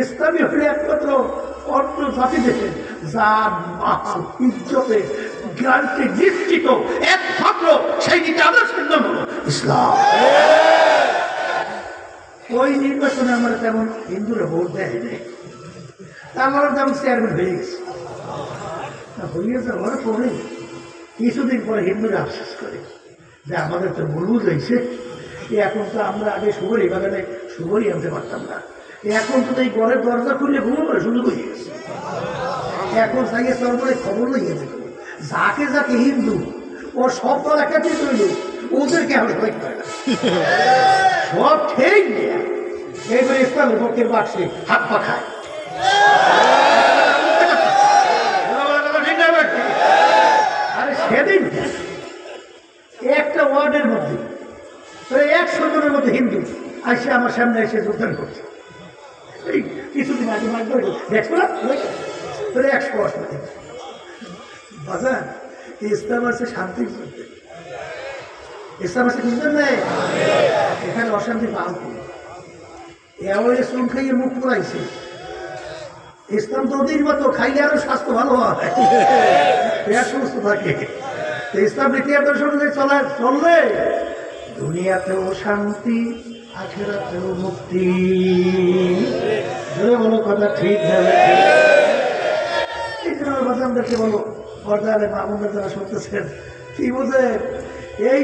ইসলামী হলে একমাত্র অন্য জাতি দেশে যার মাল ইজ্জতে গ্রান্টে নিশ্চিত একমাত্র সেই দিকে আদর্শের নাম হল ইসলাম। ওই নির্বাচনে আমরা তেমন হিন্দুরা ভোট দেয় নেই, আমরা তেমন চেয়ারম্যান হয়ে গেছি। হয়ে যাওয়ার পরে কিছুদিন পরে হিন্দুরা আফসোস করে যে আমাদের তো বুলবুল হয়েছে, এখন তো আমরা আগে সুগরি বাগানে সুগরি আনতে পারতাম না, এখন তো এই ঘরের দরজা খুললে ঘুমো সুযোগ হয়ে গেছে। এখন সাইয়ে সরবরে খবর লইয়ে দেখো যাকে যাকে হিন্দু ও সব দল একাত্রে তৈল, ওদেরকে আমরা ভয় করে না, সব ঠিক নেই। এইবার ইসলামের পক্ষের বাক্সে হাত পা খায়। আরে সেদিন একটা ওয়ার্ডের মধ্যে 100 জনের মধ্যে হিন্দু আসে আমার সামনে এসে যোগদান করছে। এই কিছুদিন আগে দেখছো না 100 বাজার। ইসলাম আছে শান্তির মধ্যে, ইসলাম আছে বুঝলেন নেই, এখানে অশান্তি পাল্টি এওয়ারে শ্রম খাইয়ে মুখ পুরাইছে। ইসলাম তো ওদের মতো খাইলে আরো স্বাস্থ্য ভালো হয়, পেট সুস্থ থাকে। ইসলাম নীতি আদর্শ অনুযায়ী চললে দুনিয়াতেও শান্তি, আখেরাতেও মুক্তি। বলো কথা ঠিক হবে। এই জন্য বাজানদেরকে বলো, পর্দারে মামুনদের যারা শুনতেছেন, কি বুঝে এই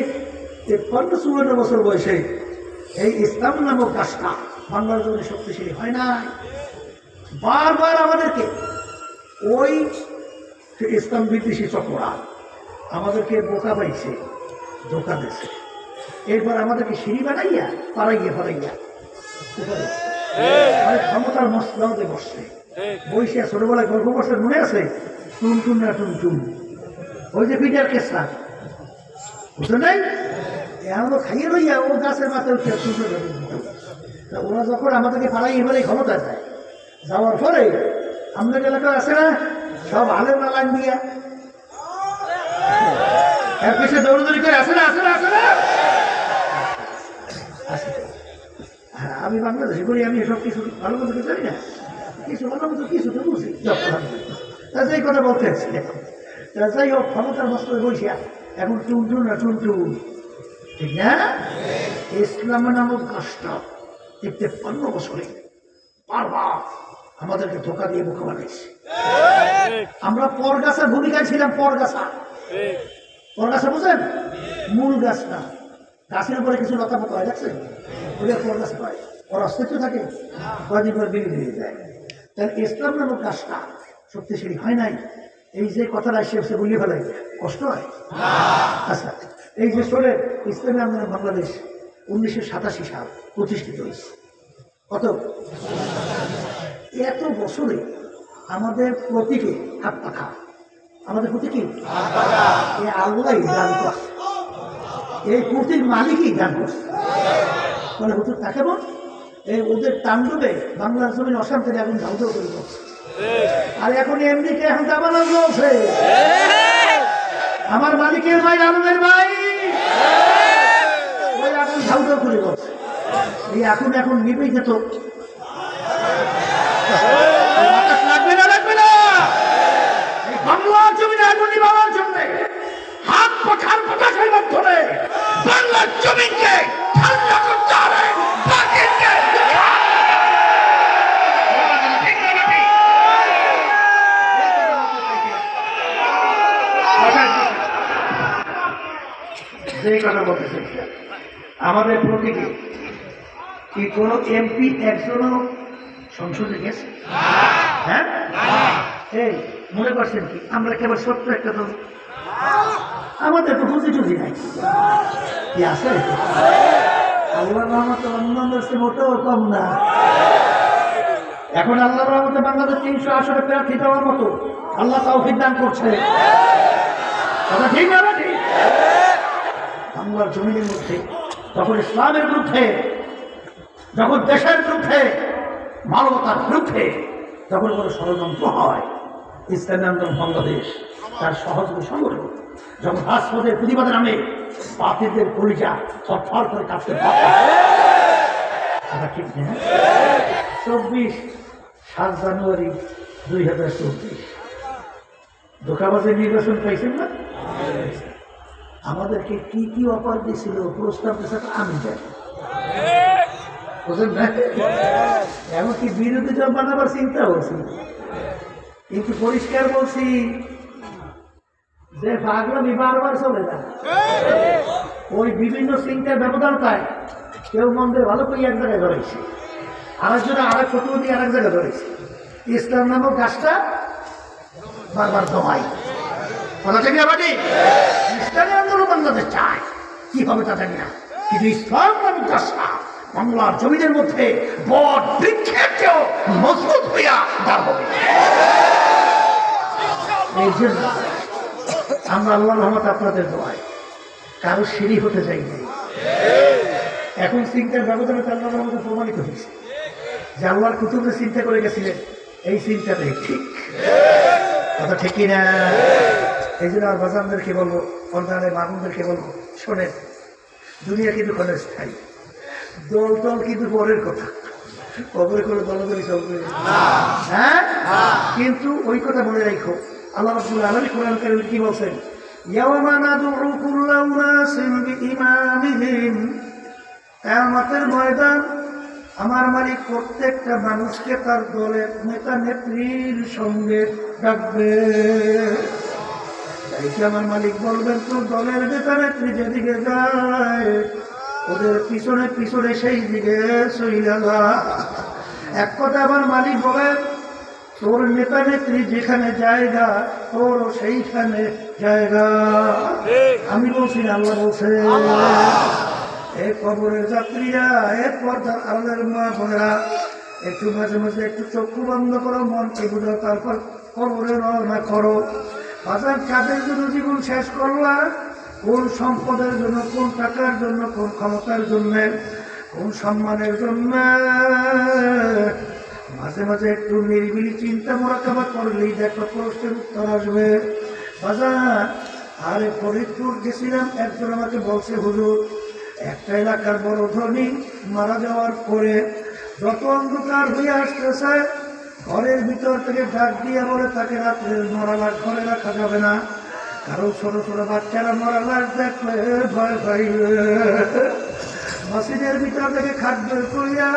53-54 বছর বয়সে এই ইসলাম নামক কাজটা বাংলার জন্য শক্তিশালী হয় না। বারবার আমাদেরকে ওই ইসলাম বিদ্বেষী চক্ররা আমাদেরকে বোকা পাইছে, ধোকা দিচ্ছে। এরপর আমাদেরকে সিঁড়ি বানাইয়া পাড়াইয়া পাড়াইয়া ক্ষমতার মসলাতে বসছে, বইসিয়া ছোটবেলায় গল্প বসে মনে আছে, টুন টুন না টুন টুন, ওই যে পিটার কেসটা বুঝতে নাই, এমন খাইয়ে লইয়া ও গাছের মাথায় উঠে ওরা যখন আমাদেরকে পাড়াই এবারে ক্ষমতা যায়, যাওয়ার পরে আমাদের এলাকা আছে না সব আলের না লাইন দিয়া এর পিছিয়ে দৌড়দৌড়ি করে আসে না আসে না আসে না। হ্যাঁ, আমি বাংলাদেশে করি, আমি এসব কিছু ভালো মতো জানি না, কিছু ভালো মতো কিছু তো বুঝি। এই কথা বলতে যাই হোক, ক্ষমতার মস্ত বসিয়া এখন টুন টুন না টুন টুন, ঠিক না? ইসলাম নামক গাছটা 53 বছরে বারবার আমাদেরকে ধোকা দিয়ে বোকা বানাইছে। আমরা পরগাছার ভূমিকায় ছিলাম। পরগাছা বুঝেন? মূল গাছ না, গাছের উপরে কিছু লতা পাতা হয়, দেখছেন? ওটা পরগাছ পায়, ওর অস্তিত্ব থাকে, কয়েকদিন পর বেরিয়ে যায়। তাহলে ইসলাম নামক গাছটা শক্তিশালী হয় নাই। এই যে কথাটা সে বলিয়ে ফেলাই, কষ্ট হয়? আচ্ছা, এই যে চলে ইসলামী আন্দোলন বাংলাদেশ 1987 সাল প্রতিষ্ঠিত হয়েছে। কত এত বছরে আমাদের প্রতীকে হাত পাখা, আমাদের প্রতীকে এই আল্লাহ দান করছে, এই প্রতীক মালিকই দান করছে। মানে হুজুর তাকে বল, এই ওদের তাণ্ডবে বাংলার জমিন অশান্তির এখন ঝাউঝাউ করে করছে। আর এখন এমনিতে এখন দাবানো চলছে, আমার মালিকের ভাই আলমের ভাই ওই এখন ঝাউঝাউ করে করছে। এই এখন নিবেই যেত, লাগবে না লাগবে না, এই বাংলার জমিনে আগুন নিবানোর জন্য হাত পাখার পতাকার মাধ্যমে বাংলার জমিনকে ঠান্ডা করতে হবে। যে কথা বলতেছে আমাদের প্রতীকে কি কোনো এমপি একজনও সংসদে গেছে? হ্যাঁ, এই মনে করছেন কি আমরা কেবল সত্য একটা দল? আমাদের তো বুঝি টুঝি নাই, কি আছে? আল্লাহ রহমতে অন্যান্য মোটেও কম না। এখন আল্লাহ রহমতে বাংলাদেশ 300 আসনে প্রার্থী দেওয়ার মতো আল্লাহ তৌফিক দান করছে। কথা ঠিক না? ঠিক। বাংলার জমিনের মধ্যে যখন ইসলামের বিরুদ্ধে, যখন দেশের বিরুদ্ধে, মানবতার বিরুদ্ধে যখন কোনো ষড়যন্ত্র হয়, ইসলামী আন্দোলন বাংলাদেশ তার সহযোগী সংগঠন যখন রাজপথের প্রতিবাদে নামে, বাতিলদের কলিজা থরথর করে কাঁপতে থাকে। ঠিক না? 7 জানুয়ারি 2024 ধোঁকাবাজের নির্বাচন পাইছেন না? আমাদেরকে কি কি অফার দিয়েছিল, প্রস্তাব দিয়েছে আমি জানি, বুঝলেন না? এমনকি বিরোধী দল বানাবার চিন্তা হচ্ছে, কিন্তু পরিষ্কার বলছি যে পাগলামি বারবার চলে না। ওই বিভিন্ন চিন্তার ব্যবধানতায় কেউ মন্দির ভালো করে এক জায়গায় ধরেছে, আরেকজনে আরেক ফটো দিয়ে আরেক জায়গায় ধরেছে। ইসলাম নামক গাছটা বারবার দমাই কথা থেকে আবার ইসলামী আন্দোলন বাংলাদেশ চায়, কি হবে তা জানি না, কিন্তু ইসলাম নামক গাছটা বাংলার জমিনের মধ্যে বট বৃক্ষের চেয়েও মজবুত হইয়া দাঁড় হবে। এই জন্য আমরা আল্লাহর রহমত আপনাদের দোয়ায় কারো সিঁড়ি হতে চাই নাই। এখন চিন্তার ব্যবধানে আল্লাহর রহমতে প্রমাণিত হয়েছে যে আল্লাহর কুতুবে চিন্তা করে গেছিলেন, এই চিন্তাটাই ঠিক। কথা ঠিক কিনা? এই জন্য আর বাজানদেরকে বলবো, পর্দারে মানুষদেরকে বলবো, শোনেন, দুনিয়া কিন্তু ক্ষণস্থায়ী, দল টল কিন্তু পরের কথা, কবরে করে দলদলি চলবে। হ্যাঁ, কিন্তু ওই কথা মনে রাখো, আল্লাহ রাব্বুল আলামিন কোরআন কারীমে কি বলছেন? ইয়াওমা নাদউ কুল্লা উনাসিন বিইমামিহিম, কিয়ামতের ময়দান আমার মালিক প্রত্যেকটা মানুষকে তার দলের নেতা নেত্রীর সঙ্গে ডাকবে। তাই আমার মালিক বলবেন, তোর দলের নেতা নেত্রী যেদিকে যায় ওদের পিছনে পিছনে সেই দিকে চইলা যা। এক কথা আমার মালিক বলেন, তোর নেতা নেত্রী যেখানে জায়গা তোর সেইখানে জায়গা। আমি বলছি না, আল্লাহ বলছে। এ কবরের যাত্রীরা, এ পর্দার আলের মা বোনেরা, একটু মাঝে মাঝে একটু চক্ষু বন্ধ করো, মনকে বুঝো, তারপর কবরে রওনা করো। বাজার কাদের জন্য জীবন শেষ করলা? কোন সম্পদের জন্য, কোন টাকার জন্য, কোন ক্ষমতার জন্য, কোন সম্মানের জন্য? মাঝে মাঝে একটু নিরিবিলি চিন্তা মোরাকাবা করলেই দেখো প্রশ্নের উত্তর আসবে। বাজার, আরে ফরিদপুর গেছিলাম, একজন আমাকে বলছে, হুজুর একটা এলাকার বড় ধনী মারা যাওয়ার পরে যত অন্ধকার হয়ে আসতেছে, ঘরের ভিতর থেকে ডাক দিয়ে বলে তাকে রাত্রে মরা লাশ ঘরে রাখা যাবে না, কারণ ছোট ছোট বাচ্চারা মরা লাশ দেখলে ভয় পাইবে। মসজিদের ভিতর থেকে খাট বের করিয়া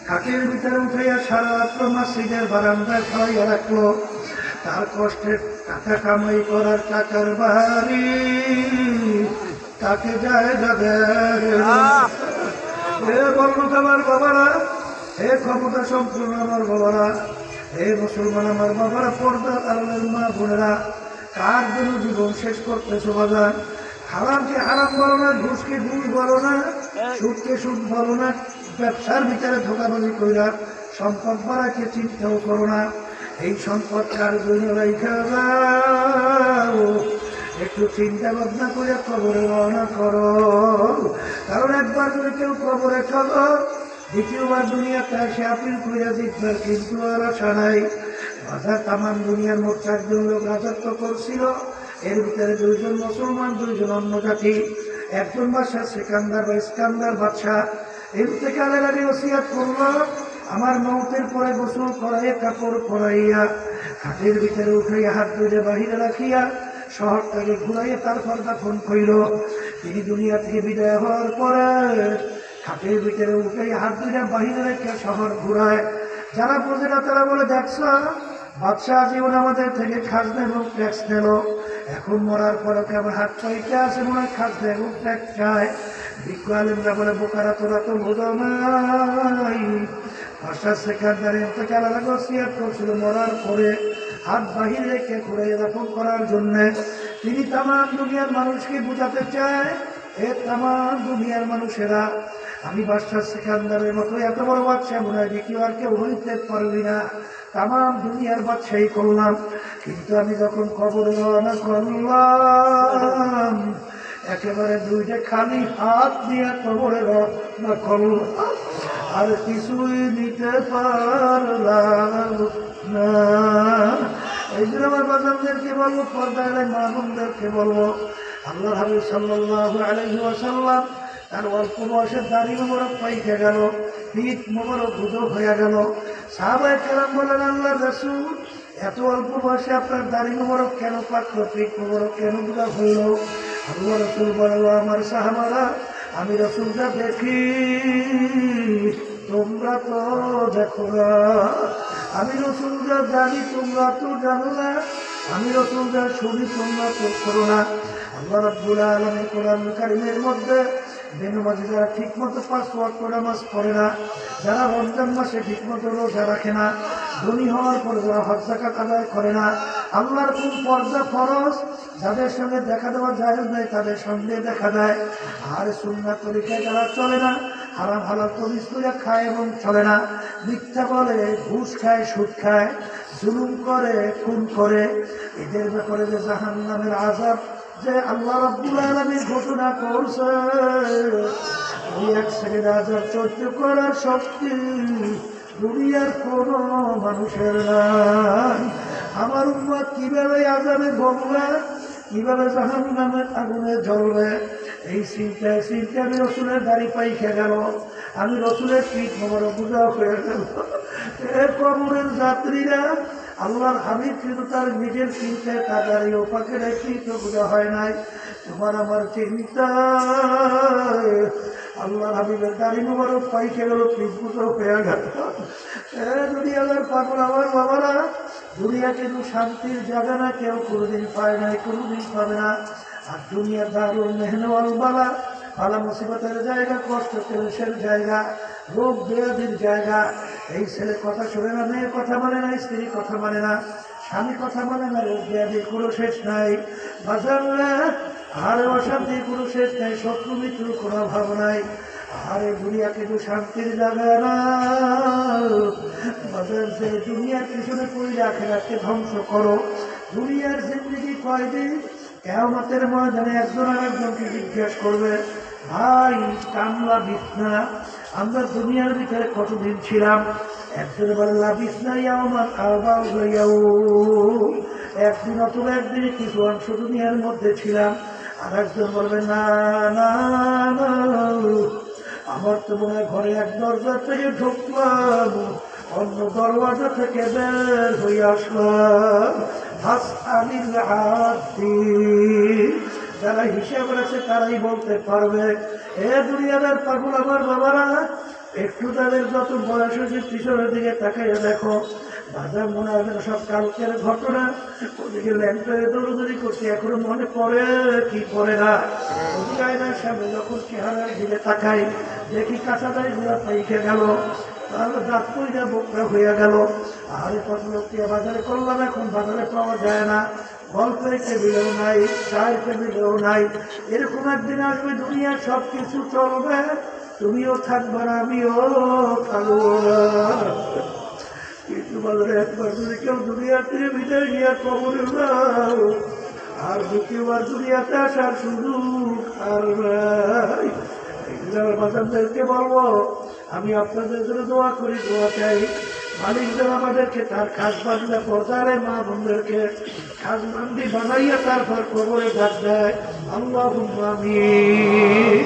খাটের ভিতরে উঠাইয়া সারা রাত্র মসজিদের বারান্দায় খাওয়াইয়া রাখলো। তার কষ্টের টাকা কামাই করার টাকার বাড়ি তাকে জায়গা দেয়। বলল আমার বাবারা, হে ক্ষমতা সম্পূর্ণ আমার বাবারা, হে মুসলমান আমার বাবারা, পর্দা আলের মা বোনেরা, কার জন্য জীবন শেষ করতেছো বাজার? হারামকে হারাম বলো না, ঘুষকে ঘুষ বলো না, সুদকে সুদ বলো না, ব্যবসার ভিতরে ধোকাবাজি কইরা সম্পদ বাড়াকে চিন্তাও করো না। এই সম্পদ কার জন্য রেখে যাও? একটু চিন্তা ভাবনা করে কবরে রওনা করো, কারণ একবার যদি কেউ কবরে চলো, দ্বিতীয়বার দুনিয়াতে এসে আপিল করিয়া জিতবার কিন্তু আর আশা নাই। বাধা তামান দুনিয়ার মোট 4 জন লোক রাজত্ব করছিল, এর ভিতরে 2 জন মুসলমান, 2 জন অন্য জাতি। একজন বাদশাহ সিকান্দার বা ইস্কান্দার বাদশাহ ইন্তেকালের আগে ওসিয়াত করল, আমার মৌতের পরে গোসল করাইয়া কাপড় পরাইয়া খাটের ভিতরে উঠাইয়া হাত ধরে বাহিরে রাখিয়া শহরটাকে ঘুরাইয়া তারপর দাফন কইল। তিনি দুনিয়া থেকে বিদায় হওয়ার পরে খাটের ভিতরে উঠাইয়া হাত ধরে বাহিরে রেখে শহর ঘুরায়। যারা বোঝে না তারা বলে, দেখছ বাদশাহ জীবন আমাদের থেকে খাজনা এবং ট্যাক্স নিল, এখন মরার পরে আমার হাত পাইতে আছে মনে হয় খাজনা এবং ট্যাক্স চায়। বিজ্ঞ আলেমরা বলে, বোকারা তোরা তো বোঝো নাই, বাদশাহ সেখানদার ইন্তেকাল আগে ওসিয়ত করছিল মরার পরে হাত বাহির রেখে ঘুরাইয়া দাফন করার জন্য। তিনি তামাম দুনিয়ার মানুষকে বোঝাতে চায়, এ তামাম দুনিয়ার মানুষেরা, আমি বাদশাহ সিকান্দারের মতো এত বড় বাদশাহ মনে হয় দ্বিতীয় আর কেউ হইতে পারবি না, তামাম দুনিয়ার বাদশাহী করলাম, কিন্তু আমি যখন কবর রওনা করলাম একেবারে 2টা খালি হাত দিয়ে কবরে রওনা করলাম, আর কিছুই নিতে পারলাম না। এই জন্য আমার বাজারদেরকে বলবো, পর্দায় মা বোনদেরকে বলবো, আল্লাহ হাবিব সাল্লাল্লাহু আলাইহি ওয়াসাল্লাম তার অল্প বয়সের দাড়ি মোবারক পাইকে গেল, পিঠ মোবারক গুজব হয়ে গেল। সাহাবায়ে কেরাম বলেন, আল্লাহর রাসূল এত অল্প বয়সে আপনার দাড়ি মোবারক কেন পাকলো, পিঠ মোবারক কেন গুজব হইল? আল্লাহ রাসূল বলল, আমার সাহাবারা, আমি রাসূল যা দেখি তোমরা তো দেখো না, আমি রাসূল যা জানি তোমরা তো জানো না, আমি রাসূল যা শুনি তোমরা তো শোনো না। আল্লাহ রাব্বুল আলামিন কোরআন কারীমের মধ্যে বেনমাজি যারা ঠিক মতো 5 ওয়াক্ত নামাজ পড়ে না, যারা রমজান মাসে ঠিক মতো রোজা রাখে না, ধনী হওয়ার পর যারা হজ যাকাত আদায় করে না, আল্লাহর কোন পর্দা ফরজ যাদের সঙ্গে দেখা দেওয়া জায়েজ নাই তাদের সঙ্গে দেখা দেয়, আর সুন্নাত তরিকায় যারা চলে না, হারাম হালাল তমিজ করে খায় এবং চলে না, মিথ্যা বলে, ঘুষ খায়, সুদ খায়, জুলুম করে, খুন করে, এদের ব্যাপারে যে জাহান্নামের আযাব যে আল্লাহ রাব্বুল আলামিন ঘোষণা করছে, ওই 1 সেকেন্ড আযাব সহ্য করার শক্তি দুনিয়ার কোনো মানুষের নাই। আমার উম্মত কিভাবে আযাবে ভোগবে, কিভাবে জাহান্নামের আগুনে জ্বলবে, এই চিন্তায় চিন্তায় আমি রসুলের দাড়ি পাইকে গেল, আমি রসুলের পিঠ মোবারক বুঝা হয়ে গেল। এ কবরের যাত্রীরা, আল্লাহর হাবিব কিন্তু তার নিজের চিন্তায় তার দাড়ি ও পাখের পিঠ বুঝা হয় নাই। তোমার আমার চিন্তায় আল্লাহর হাবিবের দাড়ি মোবারক পাইকে গেল, পিঠ বুঝা হয়ে গেল। দুনিয়ার পাগল আমার বাবারা, দুনিয়া কিন্তু শান্তির জায়গা না, কেউ কোনোদিন পায় নাই, কোনোদিন পাবে না। আর দুনিয়ার দারুল মেহনওয়াল বালা, বালা মুসিবতের জায়গা, কষ্ট ক্লেশের জায়গা, রোগ ব্যাধির জায়গা। এই ছেলে কথা শুনে না, মেয়ের কথা মানে না, স্ত্রী কথা মানে না, স্বামী কথা মানে না, রোগ ব্যাধির কোনো শেষ নাই। বাজারে আরে অশান্তির কোনো শেষ নাই, শত্রু মিত্রুর কোনো অভাব নাই। আরে দুনিয়া কিন্তু শান্তির জায়গা না। বাজার যে দুনিয়ার পিছনে পড়ে আখিরাতকে ধ্বংস করো। দুনিয়ার জিন্দেগি কয়দিন? কিয়ামতের ময়দানে একজন আরেকজনকে জিজ্ঞেস করবে, ভাই কামলা বিছনা, আমরা দুনিয়ার ভিতরে কতদিন ছিলাম? একজনে বলে লাবিছনা ইয়াওমান আও বা'দা ইয়াওম, একদিন অথবা একদিনে কিছু অংশ দুনিয়ার মধ্যে ছিলাম। আর একজন বলবে না না না, আমার তো মনে হয় ঘরে এক দরজা থেকে ঢুকলাম, অন্য দরওয়াজা থেকে বের হয়ে আসলাম। যারা হিসাব রাখে তারাই বলতে পারবে। এ দুনিয়াদার পাগল আমার বাবারা, একটু তাদের যত বয়স হয়েছে পিছনের দিকে তাকাইয়া দেখো। বাজার মনে হয় সব কালকের ঘটনা। ওদিকে ল্যান্ডে দৌড়দৌড়ি করছে, এখনো মনে পড়ে কি পড়ে না। ওদিকে আয়নার সামনে যখন চেহারার দিকে তাকাই, দেখি কাঁচা দায় গুলা পাইকে গেল, তাহলে দাঁত পইরা বোকরা হইয়া গেল। আর কত লোককে বাজারে করলাম, এখন বাজারে পাওয়া যায় না, গল্পের টেবিলেও নাই, চায়ের টেবিলেও নাই। এরকম একদিন আসবে দুনিয়ার সব কিছু চলবে, তুমিও থাকবে না, আমিও থাকবো না। কিন্তু বাজারে একবার যদি কেউ দুনিয়ার থেকে বিদায় নিয়ে কবরে যাও, আর দ্বিতীয়বার দুনিয়াতে আসার সুযোগ আর নাই। বাজারদেরকে বলবো, আমি আপনাদের জন্য দোয়া করি, দোয়া চাই। মালিক যেন আমাদেরকে তার খাস বান্দা পর্দারে মা বোনদেরকে খাস বান্দি বানাইয়া তারপর কবরে ডাক দেয়। আল্লাহুম্মা আমিন।